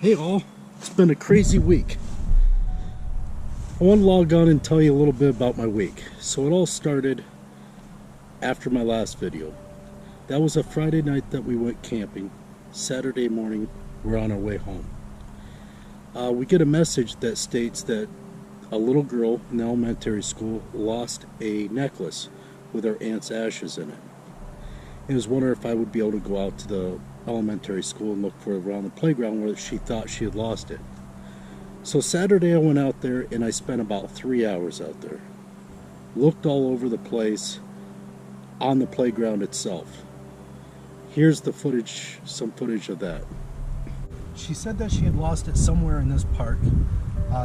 Hey all, it's been a crazy week. I want to log on and tell you a little bit about my week. So it all started after my last video. That was a Friday night that we went camping. Saturday morning, we're on our way home. We get a message that states that a little girl in elementary school lost a necklace with her aunt's ashes in it. I was wondering if I would be able to go out to the elementary school and look for it around the playground where she thought she had lost it. So Saturday I went out there and I spent about 3 hours out there. Looked all over the place on the playground itself. Here's the footage, some footage of that. She said that she had lost it somewhere in this park.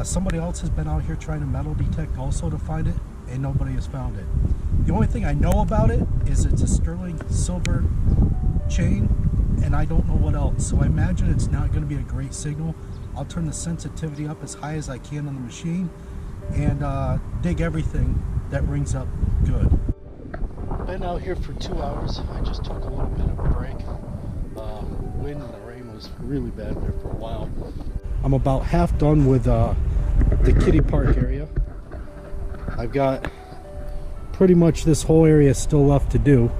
Somebody else has been out here trying to metal detect also to find it, and nobody has found it. The only thing I know about it is it's a sterling silver chain, and I don't know what else. So I imagine it's not going to be a great signal. I'll turn the sensitivity up as high as I can on the machine and dig everything that rings up good. Been out here for 2 hours. I just took a little bit of a break. Wind and the rain was really bad there for a while. I'm about half done with the kiddie park area. I've got pretty much this whole area still left to do.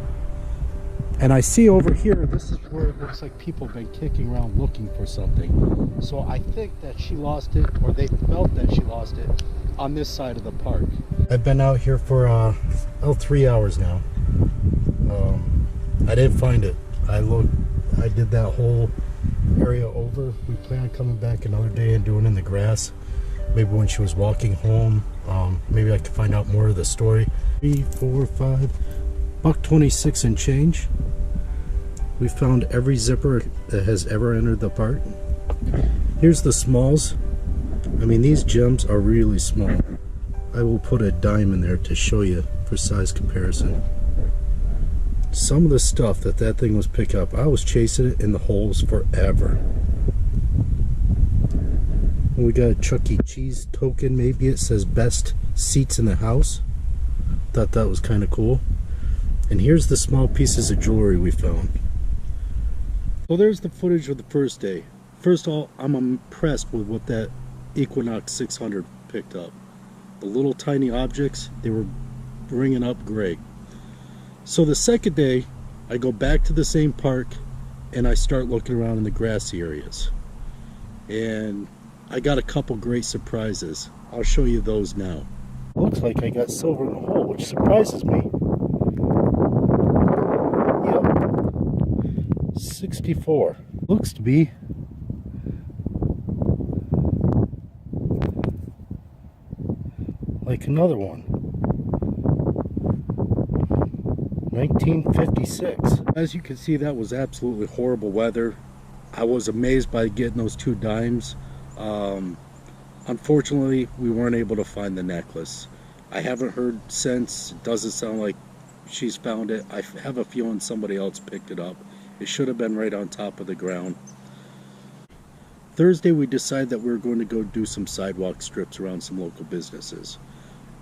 And I see over here, this is where it looks like people have been kicking around looking for something. So I think that she lost it, or they felt that she lost it, on this side of the park. I've been out here for 3 hours now. I didn't find it. I did that whole area over. We plan on coming back another day and doing it in the grass. Maybe when she was walking home, maybe I could find out more of the story. 3, 4, 5, $1.26 and change. We found every zipper that has ever entered the park. Here's the smalls. I mean, these gems are really small. I will put a dime in there to show you for size comparison. Some of the stuff that thing was picking up, I was chasing it in the holes forever. And we got a Chuck E. Cheese token, maybe it says best seats in the house. Thought that was kind of cool. And here's the small pieces of jewelry we found. So there's the footage of the first day. First of all, I'm impressed with what that Equinox 600 picked up. The little tiny objects, they were bringing up great. So the second day, I go back to the same park and I start looking around in the grassy areas. And I got a couple great surprises. I'll show you those now. Looks like I got silver in the hole, which surprises me. Yep. 64. Looks to be like another one. 1956. As you can see, that was absolutely horrible weather. I was amazed by getting those 2 dimes. Unfortunately, we weren't able to find the necklace. I haven't heard since. It doesn't sound like she's found it. I have a feeling somebody else picked it up. It should have been right on top of the ground. Thursday, we decided that we were going to go do some sidewalk strips around some local businesses.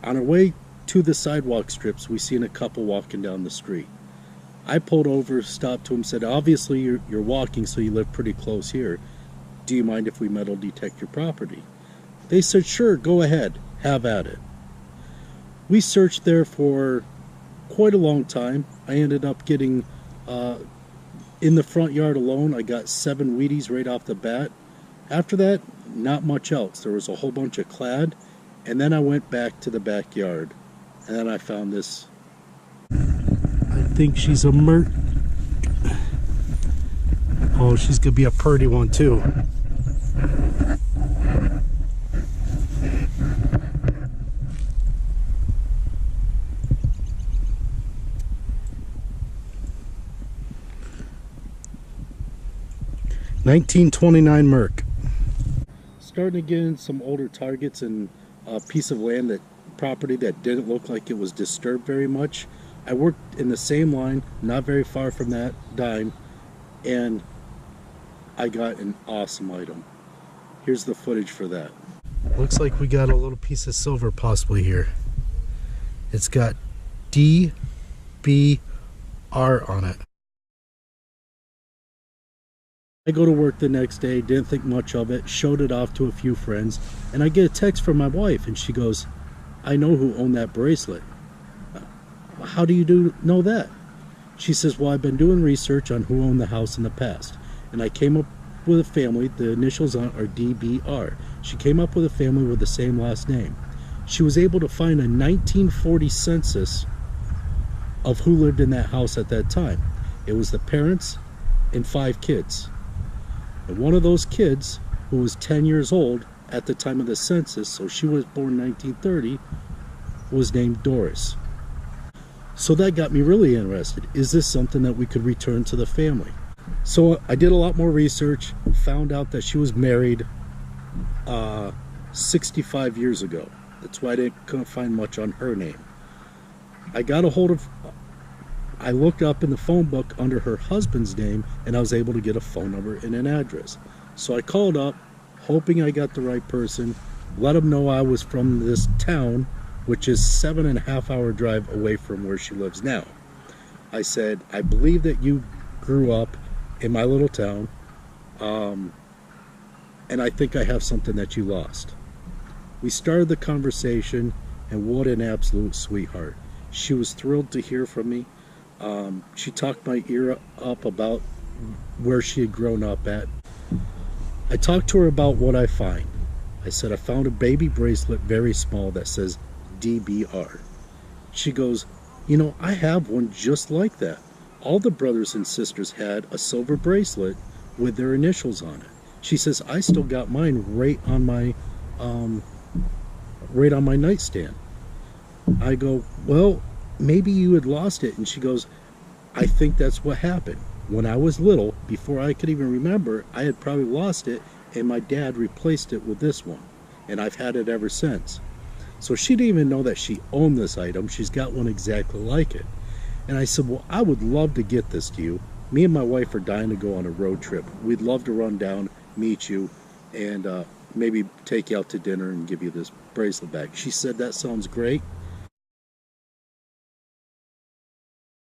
On our way to the sidewalk strips, we seen a couple walking down the street. I pulled over, stopped to him, said, obviously you're walking, so you live pretty close here. Do you mind if we metal detect your property? They said, sure, go ahead, have at it. We searched there for quite a long time. I ended up getting, in the front yard alone, I got 7 Wheaties right off the bat. After that, not much else. There was a whole bunch of clad, and then I went back to the backyard, and then I found this. I think she's a Mert. Oh, she's gonna be a purty one too. $19.29 Merc. Starting to get in some older targets and a piece of land, property that didn't look like it was disturbed very much. I worked in the same line, not very far from that dime, and I got an awesome item. Here's the footage for that. Looks like we got a little piece of silver possibly here. It's got DBR on it. I go to work the next day, didn't think much of it, showed it off to a few friends, and I get a text from my wife, and she goes, I know who owned that bracelet. How do you know that? She says, well, I've been doing research on who owned the house in the past, and I came up with a family, the initials on are DBR. She came up with a family with the same last name. She was able to find a 1940 census of who lived in that house at that time. It was the parents and 5 kids. And one of those kids, who was 10 years old at the time of the census, so she was born in 1930, was named Doris. So that got me really interested. Is this something that we could return to the family? So I did a lot more research, found out that she was married 65 years ago. That's why I couldn't find much on her name. I looked up in the phone book under her husband's name, and I was able to get a phone number and an address. So I called up, hoping I got the right person, let them know I was from this town, which is 7.5 hour drive away from where she lives now. I said, I believe that you grew up in my little town, and I think I have something that you lost. We started the conversation, and what an absolute sweetheart. She was thrilled to hear from me. She talked my ear up about where she had grown up at. I talked to her about what I find. I said, I found a baby bracelet, very small, that says DBR. She goes, you know, I have one just like that. All the brothers and sisters had a silver bracelet with their initials on it. She says, I still got mine right on my nightstand. I go, well, maybe you had lost it. And she goes, I think that's what happened. When I was little, before I could even remember, I had probably lost it, and my dad replaced it with this one, and I've had it ever since. So she didn't even know that she owned this item. She's got one exactly like it. And I said, well, I would love to get this to you. Me and my wife are dying to go on a road trip. We'd love to run down, meet you, and maybe take you out to dinner and give you this bracelet back. She said, that sounds great.